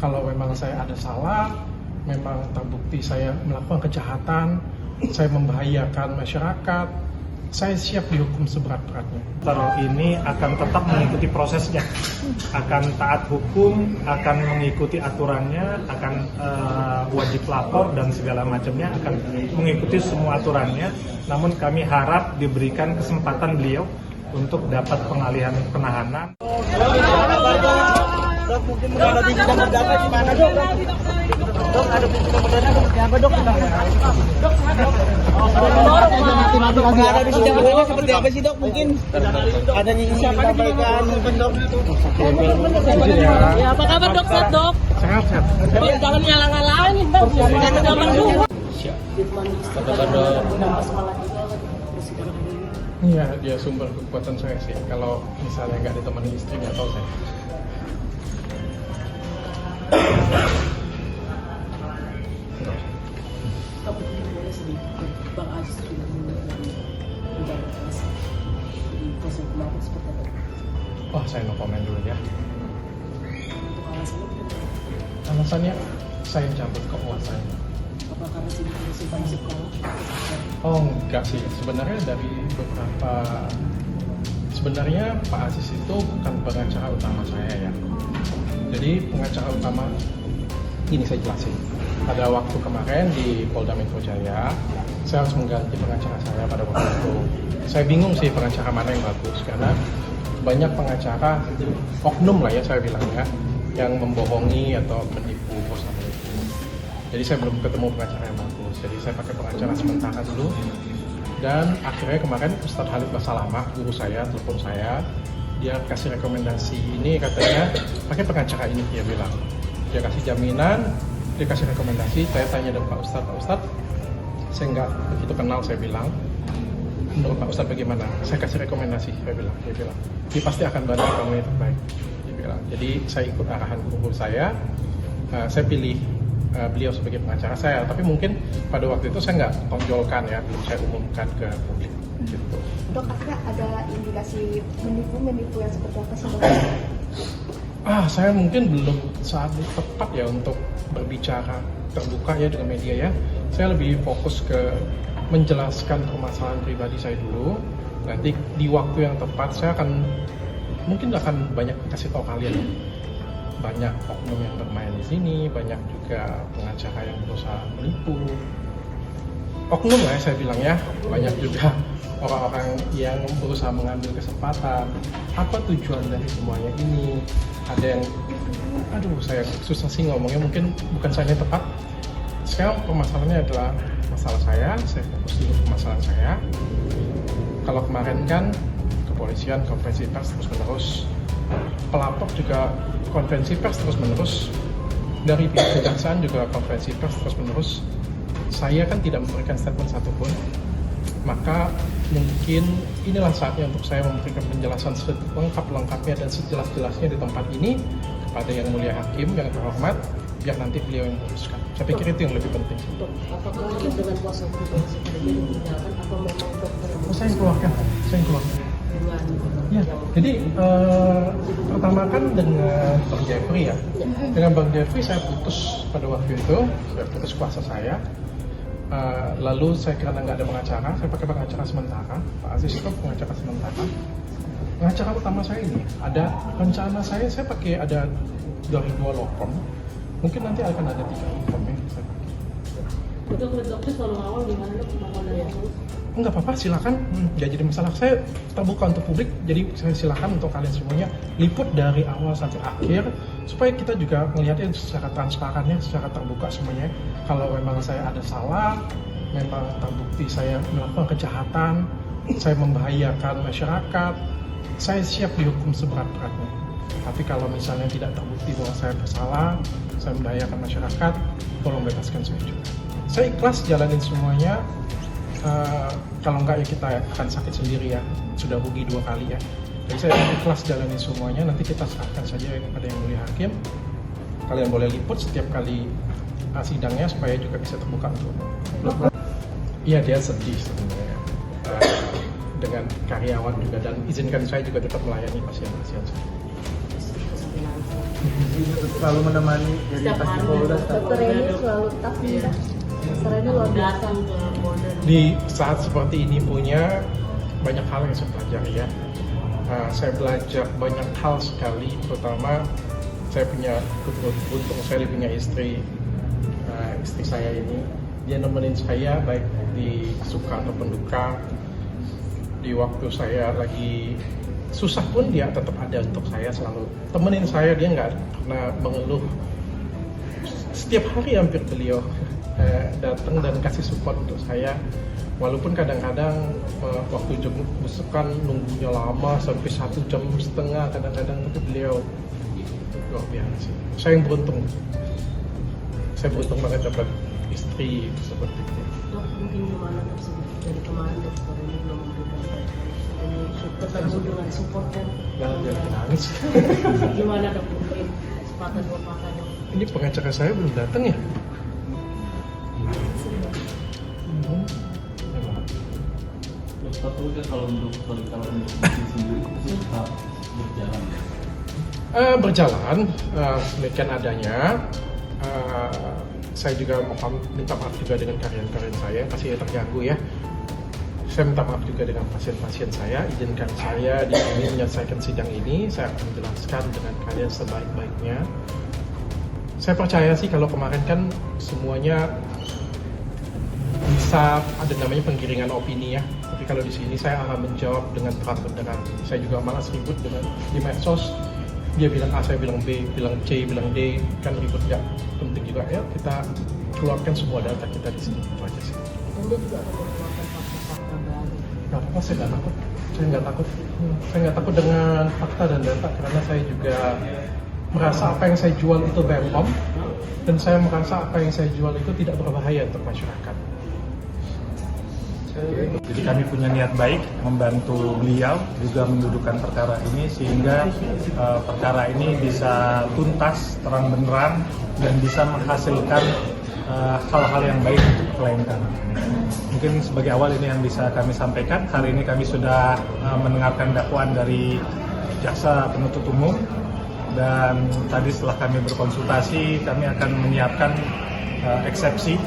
Kalau memang saya ada salah, memang terbukti saya melakukan kejahatan, saya membahayakan masyarakat, saya siap dihukum seberat-beratnya. Teror ini akan tetap mengikuti prosesnya, akan taat hukum, akan mengikuti aturannya, akan wajib lapor dan segala macamnya, akan mengikuti semua aturannya. Namun kami harap diberikan kesempatan beliau untuk dapat pengalihan penahanan. Dok, mungkin menghadapi sidang perdata gimana dok? Dok, ada sidang perdata seperti apa dok? Menghadapi sidang perdata seperti apa sih dok? Mungkin ada yang ingin disampaikan mungkin dok? Ya, apa kabar dok? Sehat dok? Sehat. Jangan ngalang-ngalangin bang, jangan zaman dulu. Iya, dia sumber kekuatan saya sih. Kalau misalnya nggak ditemani istri, nggak tahu saya. Bang Aziz sudah menjalani di proses kemarin seperti apa? Oh, saya no komen dulu ya. Untuk alasannya, Alasannya saya cabut kekuasaannya. apa karena simpan sekolah? Oh, enggak sih. Sebenarnya Pak Aziz itu bukan pengacara utama saya ya. Jadi pengacara utama ini saya jelasin. Pada waktu kemarin di Polda Metro Jaya, saya harus mengganti pengacara saya pada waktu itu. Saya bingung sih pengacara mana yang bagus karena banyak pengacara oknum lah ya saya bilang ya, yang membohongi atau menipu bos atau itu. Jadi saya belum ketemu pengacara yang bagus. Jadi saya pakai pengacara sementara dulu. Dan akhirnya kemarin Ustadz Halid Basalamah, guru saya, telepon saya. Dia kasih rekomendasi ini, katanya pakai pengacara ini, dia bilang. Dia kasih jaminan, dia kasih rekomendasi. Saya tanya dengan Pak Ustadz, saya nggak begitu kenal, saya bilang. Menurut Pak Ustadz bagaimana? Saya kasih rekomendasi, dia bilang. Dia pasti akan bantu kamu yang terbaik, dia bilang. Jadi saya ikut arahan guru saya pilih beliau sebagai pengacara saya, tapi mungkin pada waktu itu saya nggak tonjolkan ya, belum saya umumkan ke publik gitu. Dok, ada indikasi menipu yang seperti apa sih dok? Saya mungkin belum saat tepat ya untuk berbicara terbuka ya dengan media ya. Saya lebih fokus ke menjelaskan permasalahan pribadi saya dulu. Nanti di waktu yang tepat saya mungkin akan banyak kasih tahu kalian. Banyak oknum yang bermain di sini, banyak juga pengacara yang berusaha menipu. Oknum lah ya saya bilang ya, banyak juga orang-orang yang berusaha mengambil kesempatan. Apa tujuan dari semuanya ini? Ada yang, saya susah sih ngomongnya, mungkin bukan saya yang tepat. Sekarang permasalahannya adalah masalah saya fokus dulu ke masalah saya. Kalau kemarin kan kepolisian konferensi pers terus-menerus, pelapor juga konferensi pers terus-menerus, dari pihak kejaksaan juga konferensi pers terus-menerus. Saya kan tidak memberikan statement satupun, maka mungkin inilah saatnya untuk saya memberikan penjelasan selengkap-lengkapnya dan sejelas-jelasnya di tempat ini kepada yang mulia hakim yang terhormat, biar nanti beliau yang memutuskan. Saya pikir itu yang lebih penting. Dok, apakah mungkin dengan kuasa hukum yang dinyatakan atau memang dokter? Saya yang keluarkan. Ya, jadi pertama kan dengan Bang Jeffrey ya. Dengan Bang Jeffrey saya putus pada waktu itu, saya putus kuasa saya. Lalu saya karena nggak ada pengacara, saya pakai pengacara sementara. Pak Aziz itu pengacara sementara. Pengacara utama saya ini, ada rencana saya pakai ada dari 2 law firm. Mungkin nanti akan ada 3 law firm yang saya pakai. Dokter selalu awal gimana dok? Enggak apa-apa, silakan. Nggak jadi masalah. Saya terbuka untuk publik, jadi saya silakan untuk kalian semuanya liput dari awal sampai akhir, supaya kita juga melihatnya secara transparan ya, secara terbuka semuanya. Kalau memang saya ada salah, memang terbukti saya melakukan kejahatan, saya membahayakan masyarakat, saya siap dihukum seberat-beratnya. Tapi kalau misalnya tidak terbukti bahwa saya bersalah, saya membahayakan masyarakat, tolong bebaskan saya juga. Saya ikhlas jalanin semuanya. Kalau enggak ya kita akan sakit sendiri ya, sudah rugi 2 kali ya. Jadi saya ikhlas jalani semuanya, nanti kita serahkan saja kepada yang mulia hakim. Kalian boleh liput setiap kali sidangnya supaya juga bisa terbuka untuk. Iya, dia sedih sebenarnya dengan karyawan juga, dan izinkan saya juga tetap melayani pasien-pasien. selalu menemani dari Setiap pas di hari Polda. Dokter ini selalu tough nih, Kak. Dokter ini luar biasa. datang ke border. Di saat seperti ini punya banyak hal yang saya pelajari ya. Saya belajar banyak hal sekali, terutama saya punya beruntung saya punya istri saya ini, dia nemenin saya baik di suka ataupun duka. Di waktu saya lagi susah pun dia tetap ada untuk saya, selalu temenin saya, dia nggak pernah mengeluh. Setiap hari hampir beliau datang dan kasih support untuk saya, walaupun kadang-kadang waktu jemput besukan nunggunya lama sampai 1,5 jam kadang-kadang, tapi beliau luar biasa sih. Saya yang beruntung, saya beruntung banget dapat istri seperti itu. Dok, mungkin gimana tersebut dari kemarin dokter ini belum memberikan ini ketemu dengan support kan? Jangan nangis. Gimana dok, mungkin sepatah dua patah dok? Ini pengacara saya belum datang ya? Tapi kan kalau untuk bisnis sendiri itu tetap berjalan. Berjalan demikian adanya. Saya juga mohon minta maaf juga dengan karyawan-karyawan saya yang pasti terganggu ya. Saya minta maaf juga dengan pasien-pasien saya. Izinkan saya di sini menyelesaikan sidang ini. Saya akan menjelaskan dengan kalian sebaik-baiknya. Saya percaya sih kalau kemarin kan semuanya bisa ada namanya penggiringan opini ya. Tapi kalau di sini saya akan menjawab dengan terang benderang. Saya juga malas ribut dengan di medsos. Dia bilang A, saya bilang B, bilang C, bilang D, kan ribut nggak penting juga ya. Kita keluarkan semua data kita di sini, itu aja sih. Dan dia juga akan mengeluarkan fakta-fakta baru. Nggak apa-apa, saya nggak takut. Saya nggak takut. Saya nggak takut dengan fakta dan data karena saya juga merasa apa yang saya jual itu BPOM dan saya merasa apa yang saya jual itu tidak berbahaya untuk masyarakat. Jadi kami punya niat baik membantu beliau juga mendudukan perkara ini sehingga perkara ini bisa tuntas, terang benderang dan bisa menghasilkan hal-hal yang baik untuk klien kami. Mungkin sebagai awal ini yang bisa kami sampaikan. Hari ini kami sudah mendengarkan dakwaan dari jaksa penuntut umum dan tadi setelah kami berkonsultasi kami akan menyiapkan eksepsi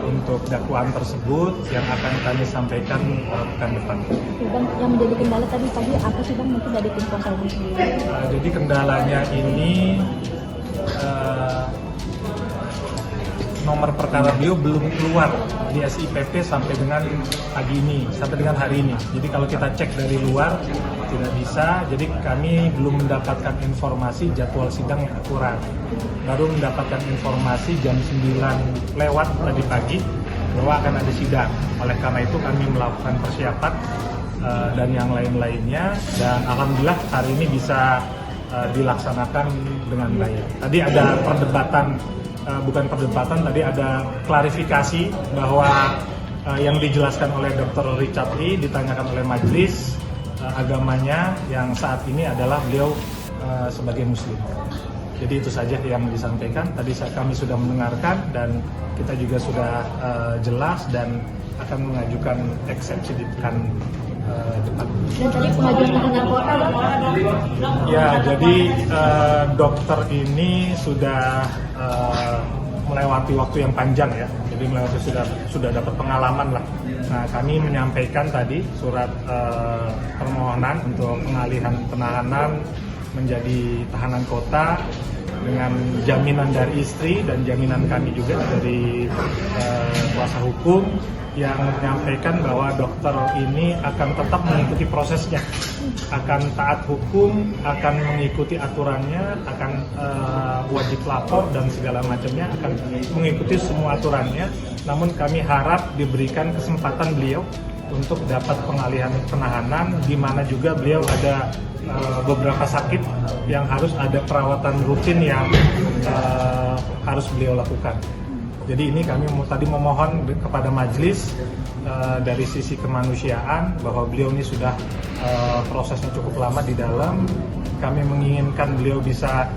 untuk dakwaan tersebut yang akan kami sampaikan pekan depan. Bang, yang menjadi kendala tadi apa sih Bang, mungkin dari tim kuasa hukum sendiri? Jadi kendalanya ini nomor perkara beliau belum keluar di SIPP sampai dengan pagi ini, sampai dengan hari ini. Jadi kalau kita cek dari luar tidak bisa, jadi kami belum mendapatkan informasi jadwal sidang yang akurat. Baru mendapatkan informasi jam 9 lewat tadi pagi bahwa akan ada sidang. Oleh karena itu kami melakukan persiapan dan yang lain-lainnya, dan alhamdulillah hari ini bisa dilaksanakan dengan baik. Tadi ada perdebatan, bukan perdebatan, tadi ada klarifikasi bahwa yang dijelaskan oleh Dr. Richard Lee ditanyakan oleh majelis agamanya yang saat ini adalah beliau sebagai muslim. Jadi itu saja yang disampaikan. Tadi kami sudah mendengarkan dan kita juga sudah jelas dan akan mengajukan eksepsi di pekan depan. Dan tadi pengajuan tahanan kota Bang? Ya, jadi dokter ini sudah melewati waktu yang panjang ya. Jadi melewati sudah dapat pengalaman lah. Nah, kami menyampaikan tadi surat permohonan untuk pengalihan penahanan menjadi tahanan kota dengan jaminan dari istri dan jaminan kami juga dari kuasa hukum yang menyampaikan bahwa dokter ini akan tetap mengikuti prosesnya, akan taat hukum, akan mengikuti aturannya, akan wajib lapor dan segala macamnya, akan mengikuti semua aturannya. Namun kami harap diberikan kesempatan beliau untuk dapat pengalihan penahanan, di mana juga beliau ada beberapa sakit yang harus ada perawatan rutin yang harus beliau lakukan. Jadi ini kami tadi memohon kepada majelis dari sisi kemanusiaan bahwa beliau ini sudah prosesnya cukup lama di dalam. Kami menginginkan beliau bisa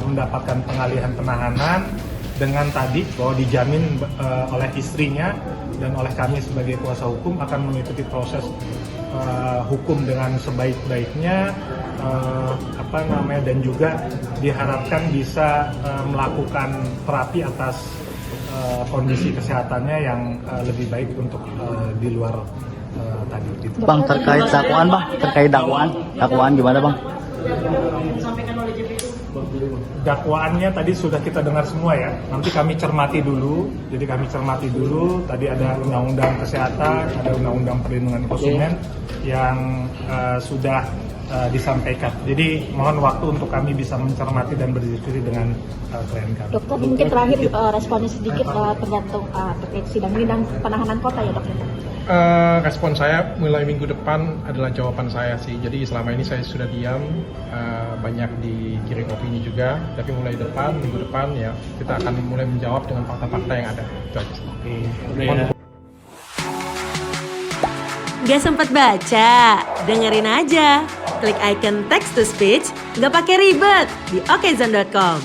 mendapatkan pengalihan penahanan dengan tadi bahwa dijamin oleh istrinya dan oleh kami sebagai kuasa hukum akan mengikuti proses hukum dengan sebaik-baiknya dan juga diharapkan bisa melakukan terapi atas kondisi kesehatannya yang lebih baik untuk di luar tadi. Bang, terkait dakwaan gimana Bang? Dakwaannya tadi sudah kita dengar semua ya. Nanti kami cermati dulu. Jadi kami cermati dulu. Tadi ada undang-undang kesehatan, ada undang-undang perlindungan konsumen yang sudah disampaikan. Jadi mohon waktu untuk kami bisa mencermati dan berdiskusi dengan klien kami. Dokter, mungkin terakhir responnya sedikit tergantung terkait sidang ini dan penahanan kota ya dok? Respon saya mulai minggu depan adalah jawaban saya sih. Jadi selama ini saya sudah diam, banyak dikirim opini juga. Tapi mulai minggu depan ya kita akan mulai menjawab dengan fakta-fakta yang ada. Itu aja sih. Gak sempat baca? Dengerin aja. Klik icon text to speech, gak pakai ribet di okezone.com.